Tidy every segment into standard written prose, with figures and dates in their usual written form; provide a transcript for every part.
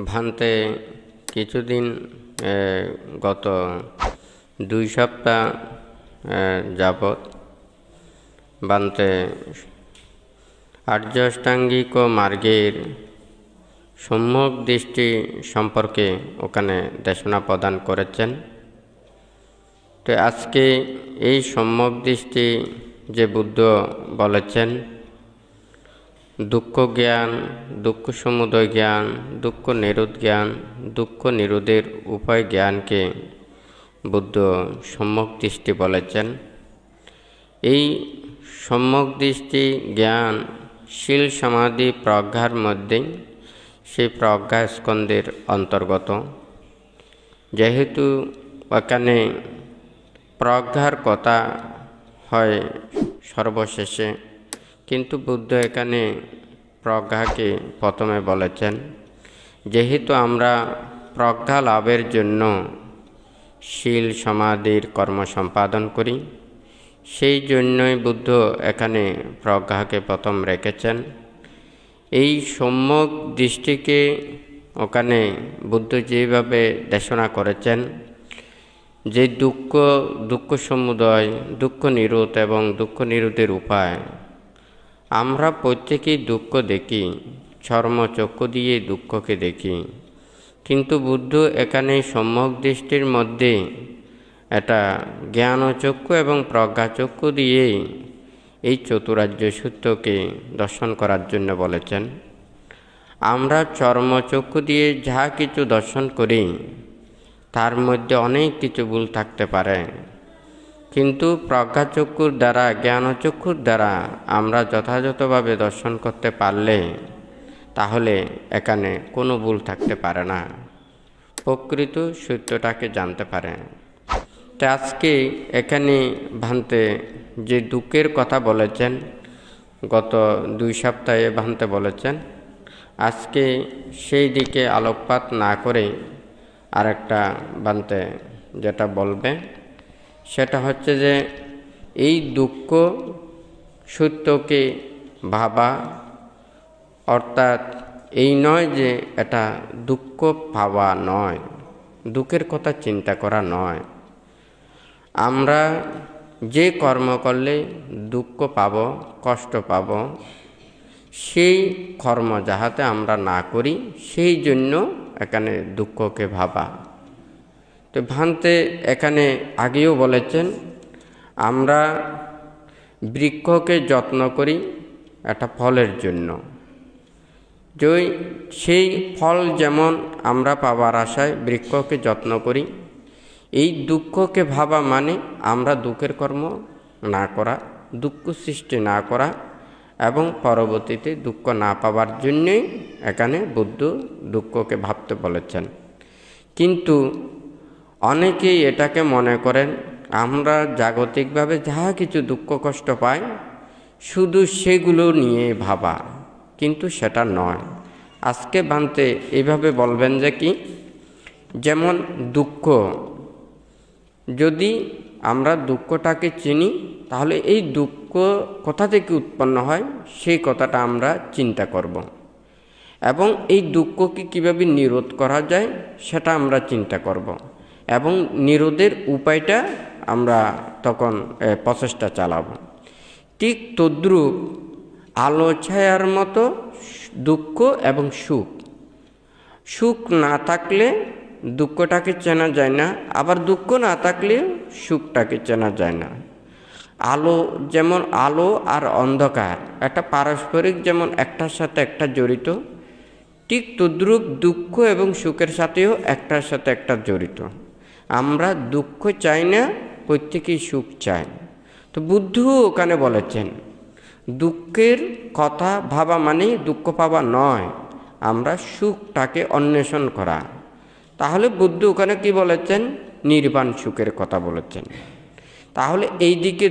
ভান্তে কিছুদিন গত 2 সপ্তাহ যাবৎ ভান্তে আর্য অষ্টাঙ্গিক মার্গের সম্যক দৃষ্টি সম্পর্কে ওখানে দেশনা প্রদান করেছেন। তো আজকে এই সম্যক দৃষ্টি যে বুদ্ধ বলেছেন, দুঃখ জ্ঞান, দুঃখ সমুদয় জ্ঞান, দুঃখ নিরোধ জ্ঞান, দুঃখ নিরোধের উপায় জ্ঞানকে বুদ্ধ সম্যক দৃষ্টি বলেছেন। এই সম্যক দৃষ্টি জ্ঞান শীল সমাধি প্রজ্ঞার মধ্যে সেই প্রজ্ঞা স্কন্ধের অন্তর্গত। যেহেতু ওখানে প্রজ্ঞার কথা হয় সর্বশেষে, কিন্তু বুদ্ধ এখানে প্রজ্ঞাকে প্রথমে বলেছেন। যেহেতু আমরা প্রজ্ঞা লাভের জন্য শীল সমাধির কর্ম সম্পাদন করি, সেই জন্যই বুদ্ধ এখানে প্রজ্ঞাকে প্রথম রেখেছেন। এই সম্যক দৃষ্টিকে ওখানে বুদ্ধ যেভাবে দেশনা করেছেন, যে দুঃখ সমুদয়, দুঃখ নিরোধ এবং দুঃখ নিরোধের উপায়, আমরা প্রত্যেকেই দুঃখ দেখি, চর্মচক্ষু দিয়ে দুঃখকে দেখি, কিন্তু বুদ্ধ এখানে সম্যক দৃষ্টির মধ্যে এটা জ্ঞানচক্ষু এবং প্রজ্ঞাচক্ষু দিয়ে এই চতুরার্য সূত্রকে দর্শন করার জন্য বলেছেন। আমরা চর্মচক্ষু দিয়ে যা কিছু দর্শন করি তার মধ্যে অনেক কিছু ভুল থাকতে পারে, কিন্তু প্রজ্ঞাচক্ষুর দ্বারা, জ্ঞানচক্ষুর দ্বারা আমরা যথাযথভাবে দর্শন করতে পারলে তাহলে এখানে কোনো ভুল থাকতে পারে না, প্রকৃত সত্যটাকে জানতে পারে। তো আজকে এখানে ভান্তে যে দুঃখের কথা বলেছেন, গত 2 সপ্তাহে ভান্তে বলেছেন, আজকে সেই দিকে আলোকপাত না করে আরেকটা ভান্তে যেটা বলবে সেটা হচ্ছে যে এই দুঃখ সত্যকে ভাবা, অর্থাৎ এই নয় যে এটা দুঃখ পাওয়া নয়, দুঃখের কথা চিন্তা করা নয়। আমরা যে কর্ম করলে দুঃখ পাব, কষ্ট পাব, সেই কর্ম যাহাতে আমরা না করি, সেই জন্য এখানে দুঃখকে ভাবা। তো ভান্তে এখানে আগেও বলেছেন, আমরা বৃক্ষকে যত্ন করি একটা ফলের জন্য, সেই ফল যেমন আমরা পাবার আশায় বৃক্ষকে যত্ন করি, এই দুঃখকে ভাবা মানে আমরা দুঃখের কর্ম না করা, দুঃখ সৃষ্টি না করা এবং পরবর্তীতে দুঃখ না পাবার জন্যই এখানে বুদ্ধ দুঃখকে ভাবতে বলেছেন। কিন্তু অনেকেই এটাকে মনে করেন আমরা জাগতিকভাবে যা কিছু দুঃখ কষ্ট পাই শুধু সেগুলো নিয়ে ভাবা, কিন্তু সেটা নয়। আজকে ভান্তে এইভাবে বলবেন যে কি, যেমন দুঃখ, যদি আমরা দুঃখটাকে চিনি তাহলে এই দুঃখ কোথা থেকে উৎপন্ন হয় সেই কথাটা আমরা চিন্তা করব, এবং এই দুঃখকে কীভাবে নিরোধ করা যায় সেটা আমরা চিন্তা করব, এবং নিরোধের উপায়টা আমরা তখন প্রচেষ্টা চালাব। ঠিক তদ্রূপ আলো ছায়ার মতো দুঃখ এবং সুখ, সুখ না থাকলে দুঃখটাকে চেনা যায় না, আবার দুঃখ না থাকলে সুখটাকে চেনা যায় না। আলো যেমন, আলো আর অন্ধকার একটা পারস্পরিক যেমন একটার সাথে একটা জড়িত, ঠিক তদ্রূপ দুঃখ এবং সুখের সাথেও একটার সাথে একটা জড়িত। আমরা দুঃখ চাই না, প্রত্যেকেই সুখ চাই। তো বুদ্ধ ওখানে বলেছেন দুঃখের কথা ভাবা মানে দুঃখ পাওয়া নয়, আমরা সুখটাকে অন্বেষণ করা। তাহলে বুদ্ধ ওখানে কি বলেছেন? নির্বাণ সুখের কথা বলেছেন। তাহলে এই দিকে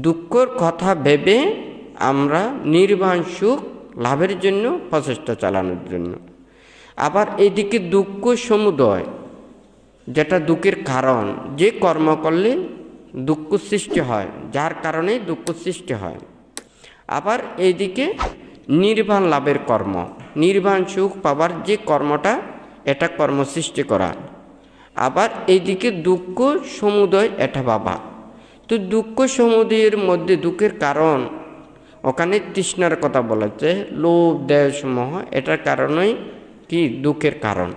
দুঃখর কথা ভেবে আমরা নির্বাণ সুখ লাভের জন্য প্রচেষ্টা চালানোর জন্য, আবার এইদিকে দুঃখ সমুদয়, যেটা দুঃখের কারণ, যে কর্ম করলে দুঃখ সৃষ্টি হয়, যার কারণে দুঃখ সৃষ্টি হয়, আবার এইদিকে নির্বাণ লাভের কর্ম, নির্বাণ সুখ পাবার যে কর্মটা, এটা কর্ম সৃষ্টি করা। আবার এইদিকে দুঃখ সমুদয় এটা ভাবা। তো দুঃখ সমুদয়ের মধ্যে দুঃখের কারণ ওখানে তৃষ্ণার কথা বলেছে, লোভ দেশ মোহ, এটার কারণেই কি দুঃখের কারণ।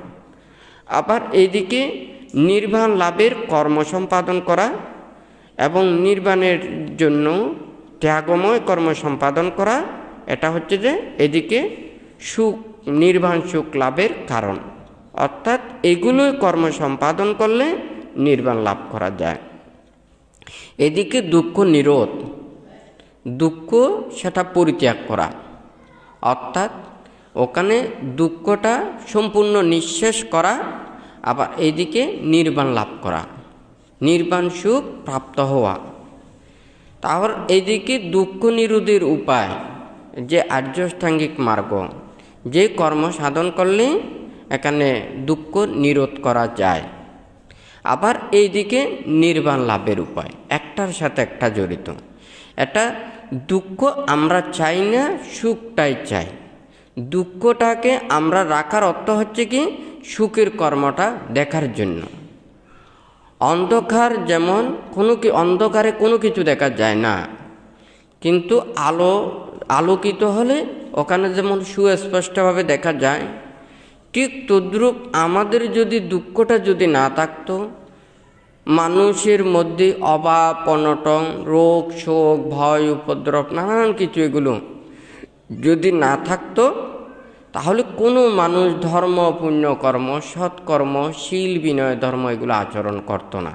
আবার এইদিকে নির্বাণ লাভের কর্ম সম্পাদন করা এবং নির্বাণের জন্য ত্যাগময় কর্ম সম্পাদন করা, এটা হচ্ছে যে এদিকে সুখ, নির্বাণ সুখ লাভের কারণ। অর্থাৎ এগুলোই কর্ম সম্পাদন করলে নির্বাণ লাভ করা যায়। এদিকে দুঃখ নিরোধ, দুঃখ সেটা পরিত্যাগ করা, অর্থাৎ ওখানে দুঃখটা সম্পূর্ণ নিঃশেষ করা। আবার এইদিকে নির্বাণ লাভ করা, নির্বাণ সুখ প্রাপ্ত হওয়া। তারপর এইদিকে দুঃখ নিরোধের উপায় যে আর্যাষ্টাঙ্গিক মার্গ, যে কর্ম সাধন করলে এখানে দুঃখ নিরোধ করা যায়। আবার এইদিকে নির্বাণ লাভের উপায়, একটার সাথে একটা জড়িত। এটা দুঃখ আমরা চাই না, সুখটাই চাই। দুঃখটাকে আমরা রাখার অর্থ হচ্ছে কি সুখের কর্মটা দেখার জন্য। অন্ধকার যেমন অন্ধকারে কোনো কিছু দেখা যায় না, কিন্তু আলোকিত হলে ওখানে যেমন সুস্পষ্টভাবে দেখা যায়, ঠিক তদ্রূপ আমাদের যদি দুঃখটা যদি না থাকতো, মানুষের মধ্যে অভাব অনটন, রোগ শোক, ভয় উপদ্রব, নানান কিছু এগুলো যদি না থাকতো, তাহলে কোনো মানুষ ধর্ম পুণ্যকর্ম, সৎকর্ম, শীল বিনয় ধর্ম এগুলো আচরণ করতো না।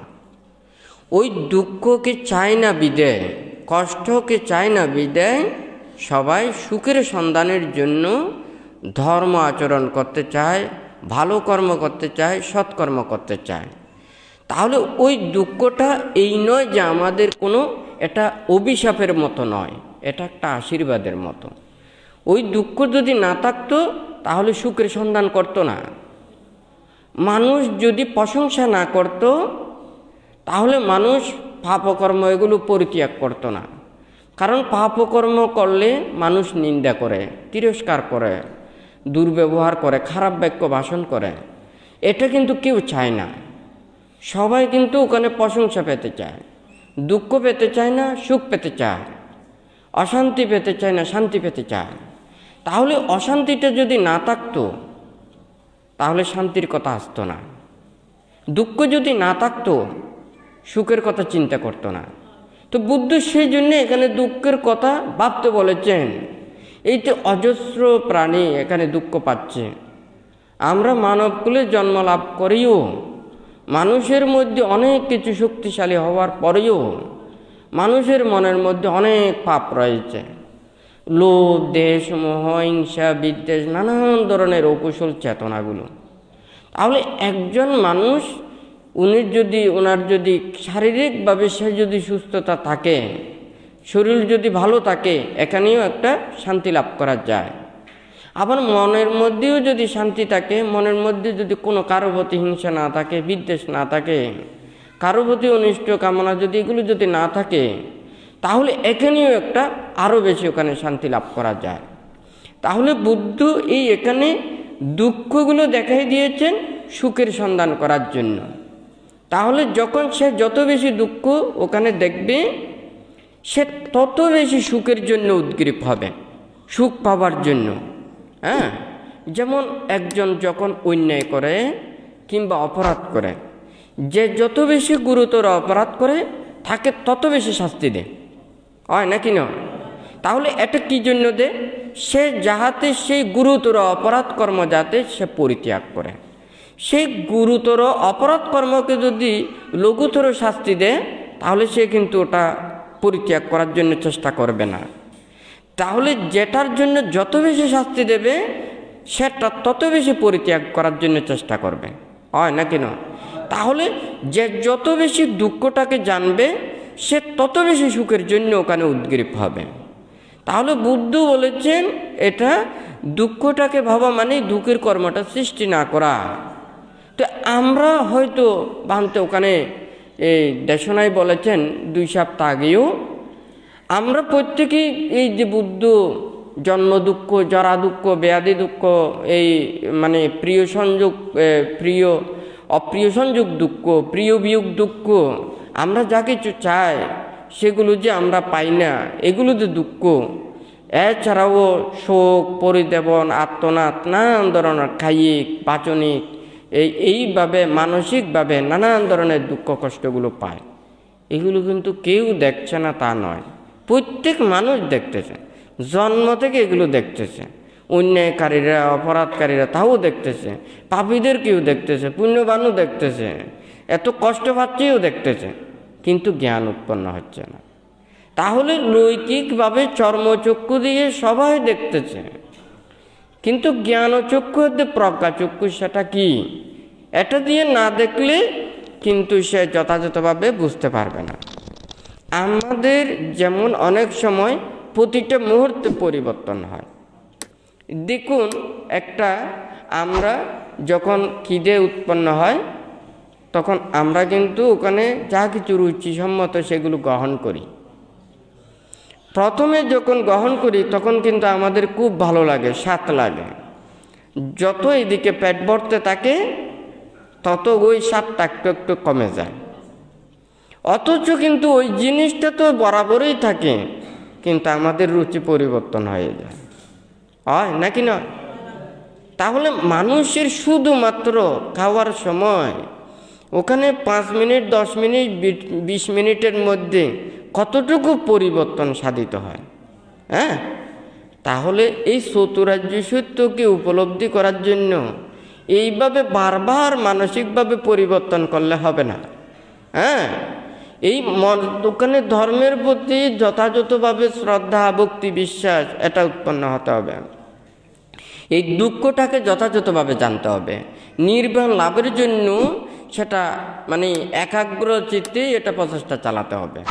ওই দুঃখকে চায় না বিদায়, কষ্টকে চায় না বিদায়, সবাই সুখের সন্ধানের জন্য ধর্ম আচরণ করতে চায়, ভালো কর্ম করতে চায়, সৎকর্ম করতে চায়। তাহলে ওই দুঃখটা এই নয় যে আমাদের কোনো এটা অভিশাপের মতো নয়, এটা একটা আশীর্বাদের মতো। ওই দুঃখ যদি না থাকতো তাহলে সুখের সন্ধান করতো না। মানুষ যদি প্রশংসা না করত তাহলে মানুষ পাপকর্ম এগুলো পরিত্যাগ করতো না। কারণ পাপকর্ম করলে মানুষ নিন্দা করে, তিরস্কার করে, দুর্ব্যবহার করে, খারাপ বাক্য ভাষণ করে। এটা কিন্তু কেউ চায় না। সবাই কিন্তু ওখানে প্রশংসা পেতে চায়, দুঃখ পেতে চায় না, সুখ পেতে চায়, অশান্তি পেতে চায় না, শান্তি পেতে চায়। তাহলে অশান্তিটা যদি না থাকতো তাহলে শান্তির কথা আসতো না। দুঃখ যদি না থাকতো সুখের কথা চিন্তা করতো না। তো বুদ্ধ সেই জন্য এখানে দুঃখের কথা ভাবতে বলেছেন। এই যে অজস্র প্রাণী এখানে দুঃখ পাচ্ছে, আমরা মানবকুলে জন্ম লাভ করেও মানুষের মধ্যে অনেক কিছু শক্তিশালী হওয়ার পরেও মানুষের মনের মধ্যে অনেক পাপ রয়েছে, লোভ দেশ মোহ হিংসা বিদ্বেষ, নানান ধরনের অকুশল চেতনাগুলো। তাহলে একজন মানুষ ওনার যদি শারীরিকভাবে সে যদি সুস্থতা থাকে, শরীর যদি ভালো থাকে, এখানেও একটা শান্তি লাভ করা যায়। আবার মনের মধ্যেও যদি শান্তি থাকে, মনের মধ্যে যদি কোনো কারো প্রতি হিংসা না থাকে, বিদ্বেষ না থাকে, কারো প্রতি অনিষ্ট কামনা যদি এগুলো যদি না থাকে, তাহলে এখানেও একটা আরও বেশি ওখানে শান্তি লাভ করা যায়। তাহলে বুদ্ধ এখানে দুঃখগুলো দেখাই দিয়েছেন সুখের সন্ধান করার জন্য। তাহলে যখন সে যত বেশি দুঃখ ওখানে দেখবে, সে তত বেশি সুখের জন্য উদ্গ্রীব হবে, সুখ পাবার জন্য। হ্যাঁ, যেমন একজন যখন অন্যায় করে কিংবা অপরাধ করে, যে যত বেশি গুরুতর অপরাধ করে তাকে তত বেশি শাস্তি দেয়, হয় নাকি না? তাহলে এটা কি জন্য দেয়? সে যাহাতে সেই গুরুতর অপরাধ কর্ম যাতে সে পরিত্যাগ করে। সেই গুরুতর অপরাধ কর্মকে যদি লঘুতর শাস্তি দেয় তাহলে সে কিন্তু ওটা পরিত্যাগ করার জন্য চেষ্টা করবে না। তাহলে যেটার জন্য যত বেশি শাস্তি দেবে সেটা তত বেশি পরিত্যাগ করার জন্য চেষ্টা করবে, হয় নাকি না? তাহলে যে যত বেশি দুঃখটাকে জানবে সে তত বেশি সুখের জন্য ওখানে উদ্গ্রীব হবে। তাহলে বুদ্ধ বলেছেন এটা দুঃখটাকে ভাবা মানে দুঃখের কর্মটা সৃষ্টি না করা। তো আমরা হয়তো ভাবতে ওখানে এই দেশনায় বলেছেন 2 সপ্তাহ আগেও, আমরা প্রত্যেকেই এই যে বুদ্ধ জন্ম দুঃখ, জরা দুঃখ, ব্যাধি দুঃখ, এই মানে প্রিয় সংযোগ, প্রিয় অপ্রিয় সংযোগ দুঃখ, প্রিয় বিয়োগ দুঃখ, আমরা যা কিছু চাই সেগুলো যে আমরা পাই না, এগুলো যে দুঃখ। এছাড়াও শোক, পরিদেবন, আত্মনাদ, নানান ধরনের কায়িক, বাচনিক, এইভাবে মানসিকভাবে নানান ধরনের দুঃখ কষ্টগুলো পায়। এগুলো কিন্তু কেউ দেখছে না তা নয়, প্রত্যেক মানুষ দেখতেছে, জন্ম থেকে এগুলো দেখতেছে। অন্যায়কারীরা, অপরাধকারীরা তাও দেখতেছে, পাপীদের কেউ দেখতেছে, পুণ্যবানও দেখতেছে, এত কষ্ট পাচ্ছেও দেখতেছে, কিন্তু জ্ঞান উৎপন্ন হচ্ছে না। তাহলে লৌকিকভাবে চর্মচক্ষু দিয়ে সবাই দেখতেছে, কিন্তু জ্ঞানচক্ষু প্রজ্ঞাচক্ষু সেটা কি, এটা দিয়ে না দেখলে কিন্তু সে যথাযথভাবে বুঝতে পারবে না। আমাদের যেমন অনেক সময় প্রতিটা মুহূর্তে পরিবর্তন হয়। দেখুন, আমরা যখন খিদে উৎপন্ন হয় তখন আমরা কিন্তু ওখানে যা কিছু রুচিসম্মত সেগুলো গ্রহণ করি। প্রথমে যখন গ্রহণ করি তখন কিন্তু আমাদের খুব ভালো লাগে, স্বাদ লাগে। যত এদিকে পেট ভরতে থাকে তত ওই স্বাদটা একটু একটু কমে যায়। অথচ কিন্তু ওই জিনিসটা তো বরাবরই থাকে, কিন্তু আমাদের রুচি পরিবর্তন হয়ে যায়, হয় নাকি না? তাহলে মানুষের শুধুমাত্র খাওয়ার সময় ওখানে 5 মিনিট, 10 মিনিট, 20 মিনিটের মধ্যে কতটুকু পরিবর্তন সাধিত হয়। হ্যাঁ, তাহলে এই চতুরার্য সত্যকে উপলব্ধি করার জন্য এইভাবে বারবার মানসিকভাবে পরিবর্তন করলে হবে না। হ্যাঁ, এই ওখানে ধর্মের প্রতি যথাযথভাবে শ্রদ্ধা, ভক্তি, বিশ্বাস এটা উৎপন্ন হতে হবে। এই দুঃখটাকে যথাযথভাবে জানতে হবে। নির্বাণ লাভের জন্য সেটা মানে একাগ্র চিত্তে এটা প্রচেষ্টা চালাতে হবে।